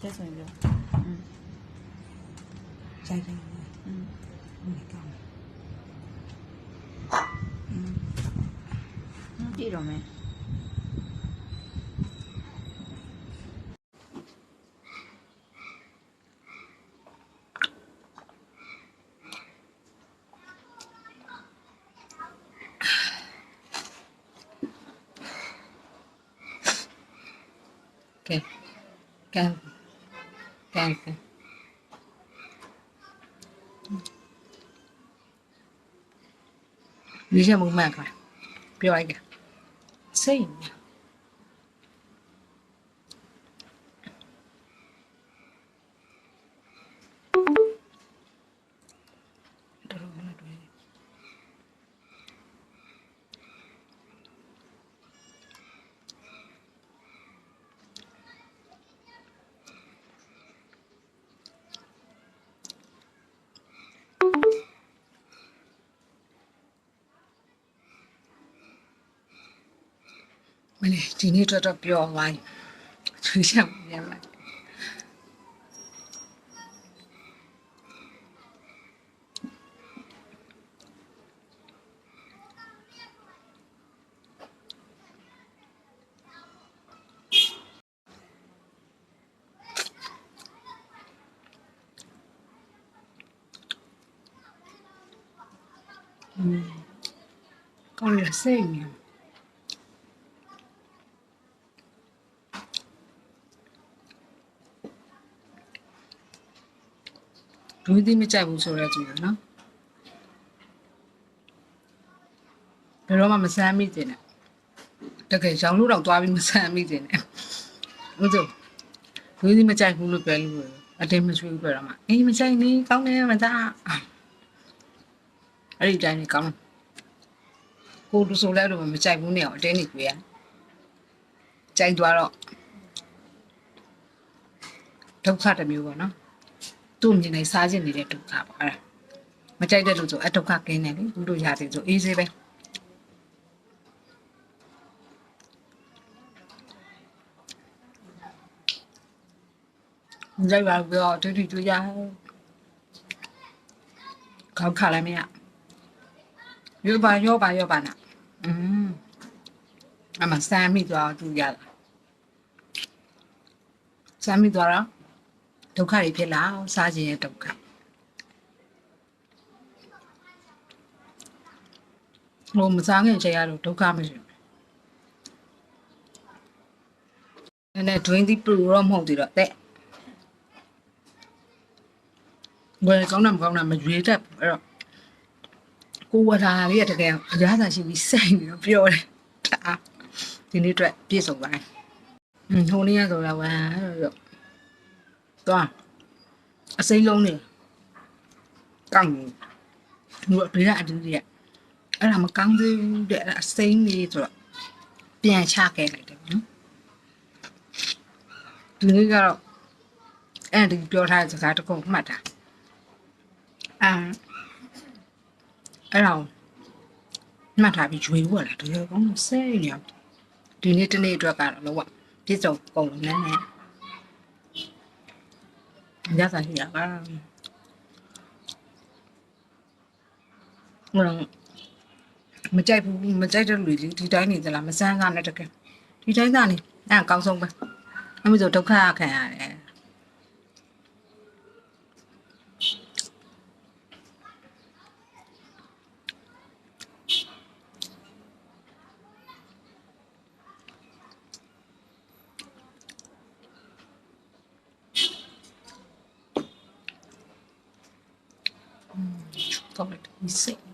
တက်ဆိုရင်ပြောဆိုင်ဆိုင်ကြည့်တော့မယ်ကဲကန်ဒီချက်မမှန်ခါပြောလိုက်ကြစိတ်မလေးဒီနေ့တော့ပြောသွားရင်သူချက်ပြန်လိုက်ကောင်းရစိတ်နေလူသိမကြိုက်ဘူးဆိုရဲကြည့်နော်ဘယ်တော့မှမစမ်းမိတင်နဲ့တကယ်ရောင်လို့တော့သွားပြီးမစမ်းမိတင်နဲ့ဟုတ်တယ်လူသိမကြိုက်ဘူးလို့ပြောလို့အတင်းမဆွေးဘူးပြောတော့မှအေးမကြိုက်နေကောင်းတယ်မသားအဲ့ဒီတိုင်းကောင်းတယ်ကိုလူဆိုလဲတော့မကြိုက်ဘူးနဲ့အတင်းနေကြွေးရကြိုက်သွားတော့ဒုက္ခတစ်မျိုးပေါ့နော်သူ့မြင်နေစားခြင်းနေတဲ့ဒုက္ခပေါ့အဲ့ဒါမကြိုက်တဲ့လူဆိုအဒုက္ခကင်းတယ်လေသူတို့ရတယ်ဆိုအေးစေးပဲကြိုက်ပါပြောတူတူတူရကောက်ခါလည်းမရရောပါနာအမစမ်းမိသွားသူရတာစမ်းမိသွားတော့ဒုက္ခတွေဖြစ်လာစားခြင်းရဲ့ဒုက္ခဟိုမစားခင်ချိန်ရတော့ဒုက္ခမရှိဘူးနဲ့ drink ဒီ pro တော့မဟုတ်သေးတော့တဲ့ဘယ်ကောင်းတာမကောင်းတာမရွေးတတ်ဘူးအဲ့တော့ကိုဝထားလေးရတကယ်အရားသာရှိပြီးစိတ်နေတော့ပြောတယ်ဒါဒီနေ့အတွက်ပြည့်စုံပါတယ်ဟိုနေ့ရဆိုတာဝမ်းတော့သွားအစိမ်းလုံးနေကောင်းဘူးဘေးကအတူကြီးအဲ့ဒါမကောင်းသေးဘူးတဲ့အစိမ်းလေးဆိုတော့ပြန်ချခဲ့လိုက်တယ်နော်ဒီနေ့ကတော့အဲ့ဒီပြောထားတဲ့စကားတစ်ခုမှတ်တာအဲ့တော့မှတ်ထားပြီးရွေးဖို့လားတကယ်ကောင်းစိတ်နေဒီနေ့တနေ့အတွက်ကတော့လောကပြည့်စုံကုန်နေနဲ့ရသရှိရပါမကြိုက်ဘူးမကြိုက်တဲ့လူတွေဒီတိုင်းနေသလားမစမ်းကားနဲ့တကယ်ဒီတိုင်းသားနေအဲ့အကောင်းဆုံးပဲအမှုဆိုဒုက္ခခံရတယ်ကောင်းတယ်ဒီစိတ်